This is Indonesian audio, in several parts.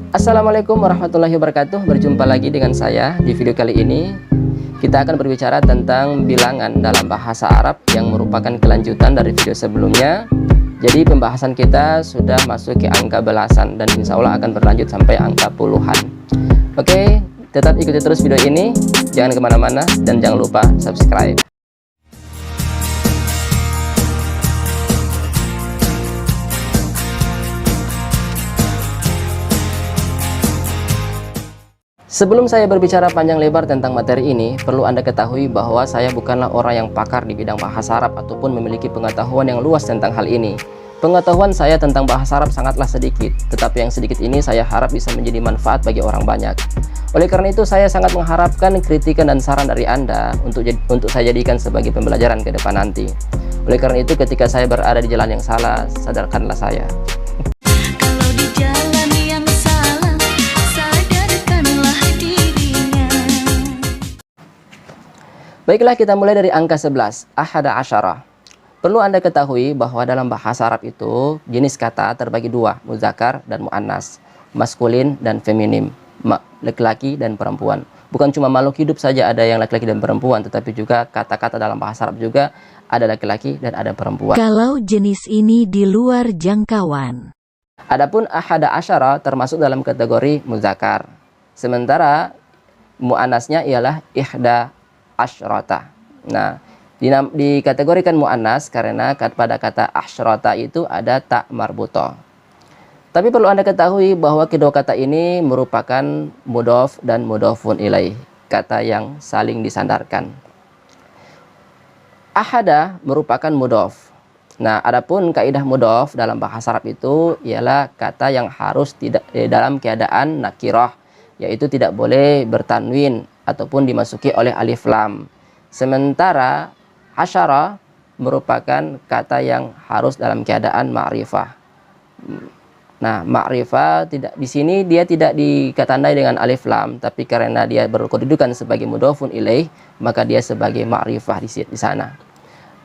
Assalamualaikum warahmatullahi wabarakatuh. Berjumpa lagi dengan saya. Di video kali ini kita akan berbicara tentang bilangan dalam bahasa Arab yang merupakan kelanjutan dari video sebelumnya. Jadi pembahasan kita sudah masuk ke angka belasan dan insya Allah akan berlanjut sampai angka puluhan. Oke, tetap ikuti terus video ini, jangan kemana-mana dan jangan lupa subscribe. Sebelum saya berbicara panjang lebar tentang materi ini, perlu Anda ketahui bahwa saya bukanlah orang yang pakar di bidang bahasa Arab ataupun memiliki pengetahuan yang luas tentang hal ini. Pengetahuan saya tentang bahasa Arab sangatlah sedikit, tetapi yang sedikit ini saya harap bisa menjadi manfaat bagi orang banyak. Oleh karena itu, saya sangat mengharapkan kritikan dan saran dari Anda untuk saya jadikan sebagai pembelajaran ke depan nanti. Oleh karena itu, ketika saya berada di jalan yang salah, sadarkanlah saya. Baiklah, kita mulai dari angka 11, ahada asyara. Perlu Anda ketahui bahwa dalam bahasa Arab itu jenis kata terbagi dua, muzakkar dan muannas, maskulin dan feminim, laki-laki dan perempuan. Bukan cuma makhluk hidup saja ada yang laki-laki dan perempuan, tetapi juga kata-kata dalam bahasa Arab juga ada laki-laki dan ada perempuan. Kalau jenis ini di luar jangkauan. Adapun ahada asyara termasuk dalam kategori muzakkar. Sementara muannasnya ialah ihda asyrata. Nah, dikategorikan muannas karena pada kata asyrata itu ada tak marbuto. Tapi perlu Anda ketahui bahwa kedua kata ini merupakan mudhof dan mudhofun ilaih, kata yang saling disandarkan. Ahada merupakan mudhof. Nah, adapun kaidah mudhof dalam bahasa Arab itu ialah kata yang harus tidak dalam keadaan nakirah, yaitu tidak boleh bertanwin ataupun dimasuki oleh alif lam. Sementara asyara merupakan kata yang harus dalam keadaan ma'rifah. Nah, ma'rifah tidak di sini dia tidak dikatandai dengan alif lam, tapi karena dia berkedudukan sebagai mudhofun ilaih, maka dia sebagai ma'rifah di sana.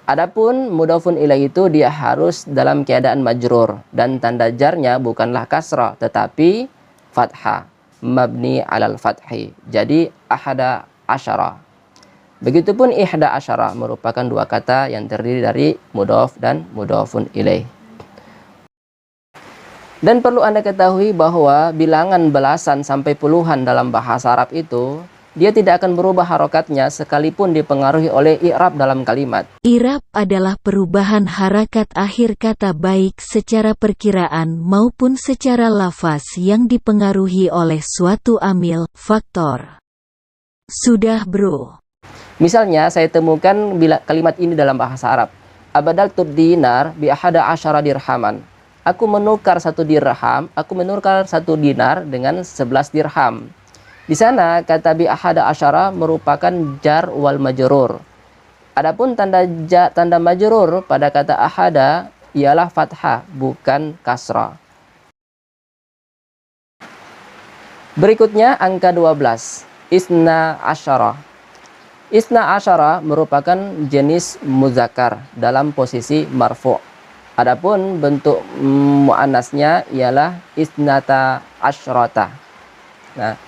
Adapun mudhofun ilaih itu dia harus dalam keadaan majrur dan tanda jarnya bukanlah kasrah tetapi fathah, mabni alal fathi. Jadi ahada asyara. Begitupun ihda asyara merupakan dua kata yang terdiri dari mudhof dan mudhofun ilaih. Dan perlu Anda ketahui bahwa bilangan belasan sampai puluhan dalam bahasa Arab itu dia tidak akan berubah harokatnya sekalipun dipengaruhi oleh i'rab dalam kalimat. I'rab adalah perubahan harakat akhir kata baik secara perkiraan maupun secara lafaz yang dipengaruhi oleh suatu amil, faktor. Sudah bro. Misalnya saya temukan kalimat ini dalam bahasa Arab. Abadaltud dinar bi ahada asyara dirhaman. Aku menukar satu dinar dengan 11 dirham. Di sana kata bi ahada asyara merupakan jar wal majrur. Adapun tanda majrur pada kata ahada ialah fathah bukan kasrah. Berikutnya angka 12, isna asyara. Isna asyara merupakan jenis muzakkar dalam posisi marfu'. Adapun bentuk muannasnya ialah isnata asyrata. Nah,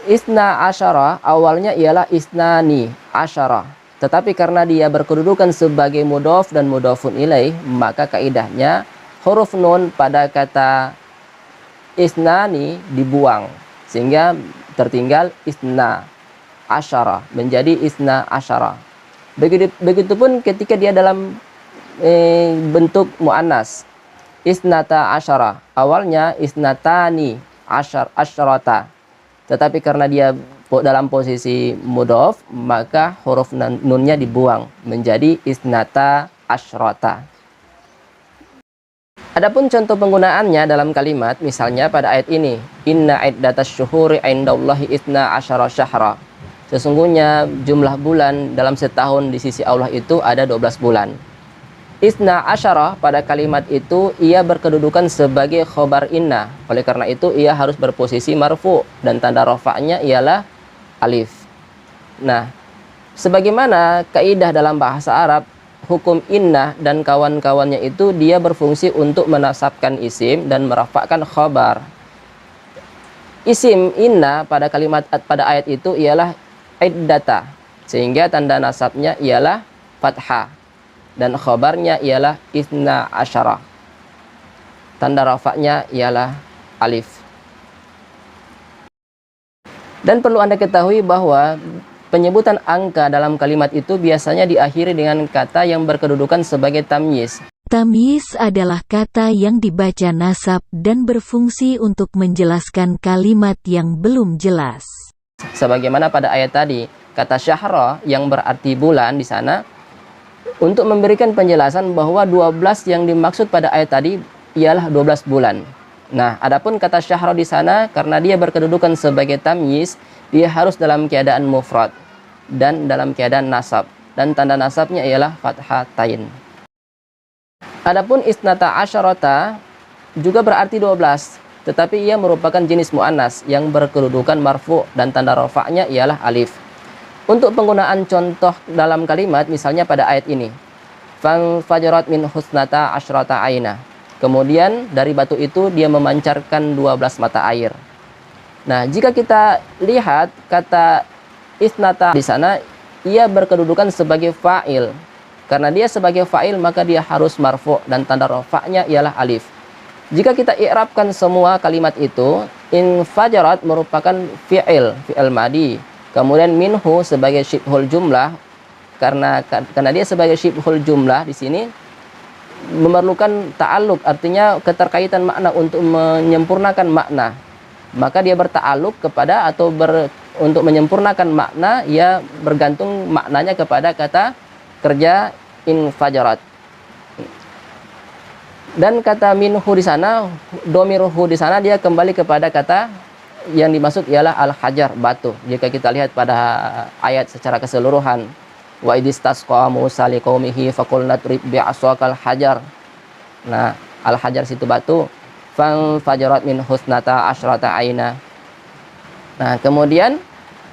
isna asyara awalnya ialah isnani asyara. Tetapi karena dia berkedudukan sebagai mudhof dan mudhofun ilaih, maka kaidahnya huruf nun pada kata isnani dibuang sehingga tertinggal isna asyara menjadi isna asyara. Begitupun ketika dia dalam bentuk muannas isnata asyara, awalnya isnatani asyrata, tetapi karena dia dalam posisi mudhof maka huruf nunnya dibuang menjadi isnata asyrata. Adapun contoh penggunaannya dalam kalimat, misalnya pada ayat ini, inna iddatasy syuhuri 'indallahi isna asyara syahra. Sesungguhnya jumlah bulan dalam setahun di sisi Allah itu ada 12 bulan. Isna asyara pada kalimat itu ia berkedudukan sebagai khobar inna. Oleh karena itu ia harus berposisi marfu dan tanda rafa'nya ialah alif. Nah, sebagaimana kaidah dalam bahasa Arab, hukum inna dan kawan-kawannya itu dia berfungsi untuk menasabkan isim dan merafakkan khobar. Isim inna pada pada ayat itu ialah iddata, sehingga tanda nasabnya ialah fathah dan khobarnya ialah isna asyara. Tanda rafa'nya ialah alif. Dan perlu Anda ketahui bahwa penyebutan angka dalam kalimat itu biasanya diakhiri dengan kata yang berkedudukan sebagai tamyiz. Tamyiz adalah kata yang dibaca nasab dan berfungsi untuk menjelaskan kalimat yang belum jelas. Sebagaimana pada ayat tadi, kata syahra yang berarti bulan di sana untuk memberikan penjelasan bahwa 12 yang dimaksud pada ayat tadi ialah 12 bulan. Nah, adapun kata syahra di sana karena dia berkedudukan sebagai tamyiz, dia harus dalam keadaan mufrad dan dalam keadaan nasab, dan tanda nasabnya ialah fathatain. Adapun isnata asyarata juga berarti 12, tetapi ia merupakan jenis mu'annas yang berkedudukan marfu dan tanda rafa'nya ialah alif. Untuk penggunaan contoh dalam kalimat, misalnya pada ayat ini, fajarat min husnata asyrata aina. Kemudian dari batu itu dia memancarkan 12 mata air. Nah, jika kita lihat kata isnata di sana, ia berkedudukan sebagai fa'il. Karena dia sebagai fa'il maka dia harus marfu dan tanda rafa'nya ialah alif. Jika kita i'rabkan semua kalimat itu, infajarat merupakan fi'il madi. Kemudian minhu sebagai syibhul jumlah, karena dia sebagai syibhul jumlah di sini memerlukan ta'alluq, artinya keterkaitan makna untuk menyempurnakan makna. Maka dia berta'alluq kepada atau untuk menyempurnakan makna, ia bergantung maknanya kepada kata kerja infajarat. Dan kata minhu di sana, domiruhu di sana dia kembali kepada kata yang dimaksud ialah al-hajar, batu. Jika kita lihat pada ayat secara keseluruhan, wa idistasqa Musa liqaumihi faqul nadrib bi'aswakal hajar. Nah, al-hajar situ batu. Fajarat min husnata asyrata aina. Nah, kemudian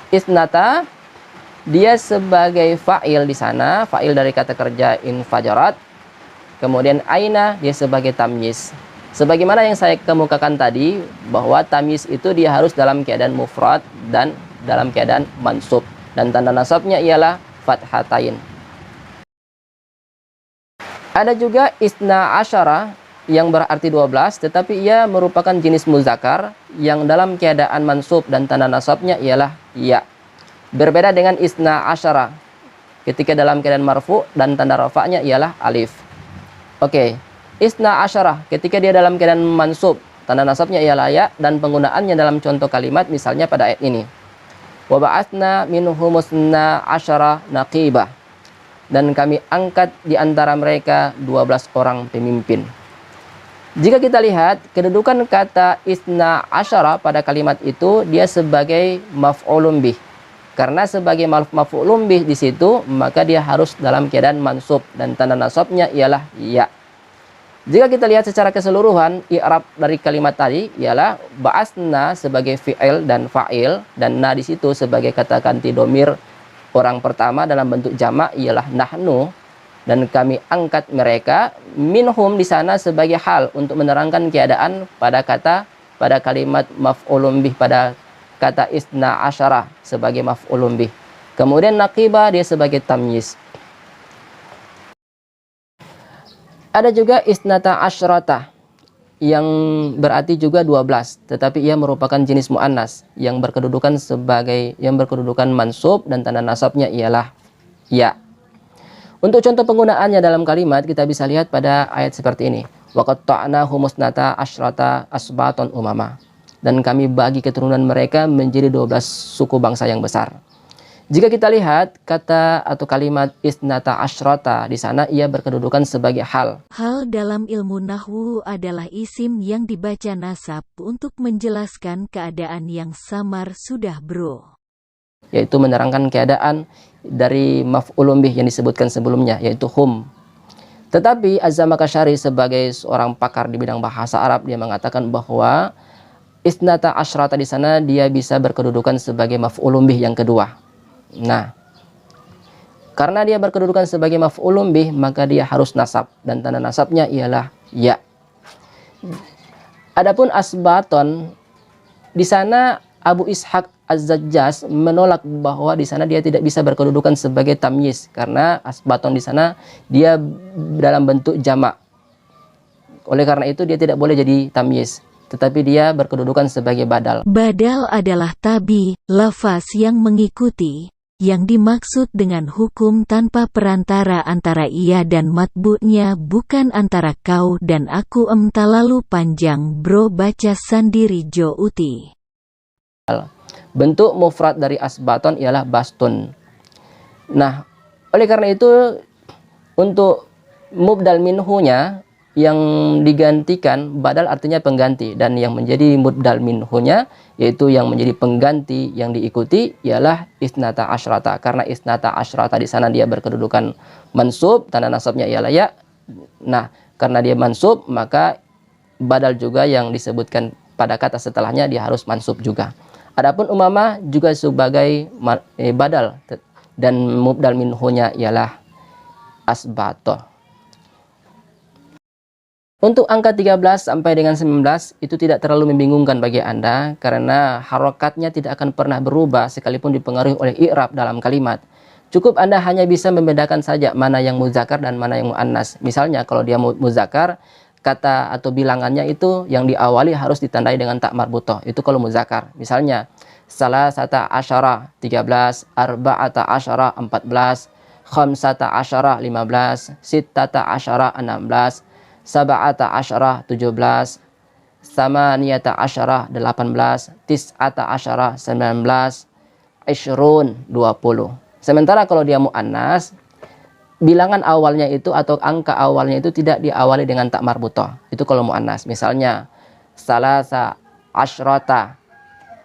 isnata dia sebagai fa'il di sana, fa'il dari kata kerja infajarat. Kemudian aina dia sebagai tamyiz. Sebagaimana yang saya kemukakan tadi, bahwa tamyiz itu dia harus dalam keadaan mufrad dan dalam keadaan mansub, dan tanda nasabnya ialah fathatain. Ada juga isna asyara yang berarti 12, tetapi ia merupakan jenis muzakkar yang dalam keadaan mansub dan tanda nasabnya ialah ya. Berbeda dengan isna asyara ketika dalam keadaan marfu dan tanda rafa'nya ialah alif. Oke, isna asyara ketika dia dalam keadaan mansub, tanda nasabnya ialah ya, dan penggunaannya dalam contoh kalimat misalnya pada ayat ini. Wa ba'atsna minhumusna asyara naqibah. Dan kami angkat di antara mereka 12 orang pemimpin. Jika kita lihat kedudukan kata isna asyara pada kalimat itu, dia sebagai maf'ulun bih. Karena sebagai maf'ulun bih di situ, maka dia harus dalam keadaan mansub dan tanda nasabnya ialah ya. Jika kita lihat secara keseluruhan, i'rab dari kalimat tadi ialah ba'asna sebagai fi'il dan fa'il, dan na di situ sebagai kata ganti domir orang pertama dalam bentuk jamak ialah nahnu, dan kami angkat mereka. Minhum di sana sebagai hal untuk menerangkan keadaan pada kalimat maf'ulun bih, pada kata isna asyara sebagai maf'ulun bih. Kemudian naqibah dia sebagai tamyiz. Ada juga isnata asyrata yang berarti juga 12, tetapi ia merupakan jenis mu'annas yang berkedudukan mansub dan tanda nasabnya ialah ya. Untuk contoh penggunaannya dalam kalimat kita bisa lihat pada ayat seperti ini. Wa qatta'na humusnata asyrata asbaton umama. Dan kami bagi keturunan mereka menjadi 12 suku bangsa yang besar. Jika kita lihat kata atau kalimat isnata asyrata di sana ia berkedudukan sebagai hal. Hal dalam ilmu nahwu adalah isim yang dibaca nasab untuk menjelaskan keadaan yang samar sudah bro. Yaitu menerangkan keadaan dari maf'ulun bih yang disebutkan sebelumnya, yaitu hum. Tetapi Az-Zamakhsyari sebagai seorang pakar di bidang bahasa Arab, dia mengatakan bahwa isnata asyrata di sana dia bisa berkedudukan sebagai maf'ulun bih yang kedua. Nah, karena dia berkedudukan sebagai maf'ulun bih, maka dia harus nasab dan tanda nasabnya ialah ya. Adapun asbaton di sana Abu Ishaq Az-Zajjaj menolak bahwa di sana dia tidak bisa berkedudukan sebagai tamyiz karena asbaton di sana dia dalam bentuk jamak. Oleh karena itu dia tidak boleh jadi tamyiz, tetapi dia berkedudukan sebagai badal. Badal adalah tabi, lafaz yang mengikuti, yang dimaksud dengan hukum tanpa perantara antara ia dan matbu'nya, bukan antara kau dan aku. Terlalu panjang bro, baca sendiri Jo Uti. Bentuk mufrad dari asbaton ialah bastun. Nah, oleh karena itu untuk mubdal minhunya yang digantikan, badal artinya pengganti, dan yang menjadi mubdal minhunya yaitu yang menjadi pengganti yang diikuti ialah isnata asyrata, karena isnata asyrata di sana dia berkedudukan mansub, tanda nasabnya ialah ya. Nah, karena dia mansub maka badal juga yang disebutkan pada kata setelahnya dia harus mansub juga. Adapun umamah juga sebagai badal dan mubdal minhunya ialah asbato. Untuk angka 13 sampai dengan 19 itu tidak terlalu membingungkan bagi Anda karena harokatnya tidak akan pernah berubah sekalipun dipengaruhi oleh i'rab dalam kalimat. Cukup Anda hanya bisa membedakan saja mana yang muzakkar dan mana yang muannas. Misalnya kalau dia muzakkar, kata atau bilangannya itu yang diawali harus ditandai dengan tak marbutoh. Itu kalau muzakkar. Misalnya salasata asyara 13, arba'ata asyara 14, khamsata asyara 15, sittata asyara 16, sab'ata asyara 17, samaniyata asyara 18, tis'ata asyara 19, ishrun 20. Sementara kalau dia muannas, bilangan awalnya itu atau angka awalnya itu tidak diawali dengan tak marbutoh. Itu kalau muannas. Misalnya salasa asyrata,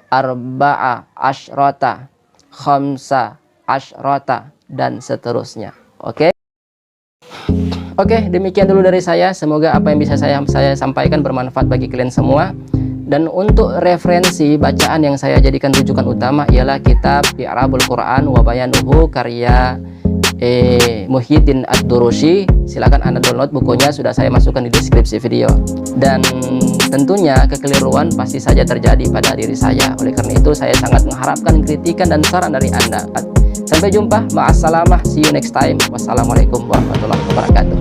arba'a asyrata, khamsa asyrata, dan seterusnya. Oke? Oke, demikian dulu dari saya. Semoga apa yang bisa saya sampaikan bermanfaat bagi kalian semua. Dan untuk referensi bacaan yang saya jadikan rujukan utama ialah kitab I'rabul Quran wa Bayanuhu karya Muhyiddin Ad-Durusi. Silakan Anda download bukunya, sudah saya masukkan di deskripsi video. Dan tentunya kekeliruan pasti saja terjadi pada diri saya. Oleh karena itu saya sangat mengharapkan kritikan dan saran dari Anda. Sampai jumpa, ma'assalamah, see you next time. Wassalamualaikum warahmatullahi wabarakatuh.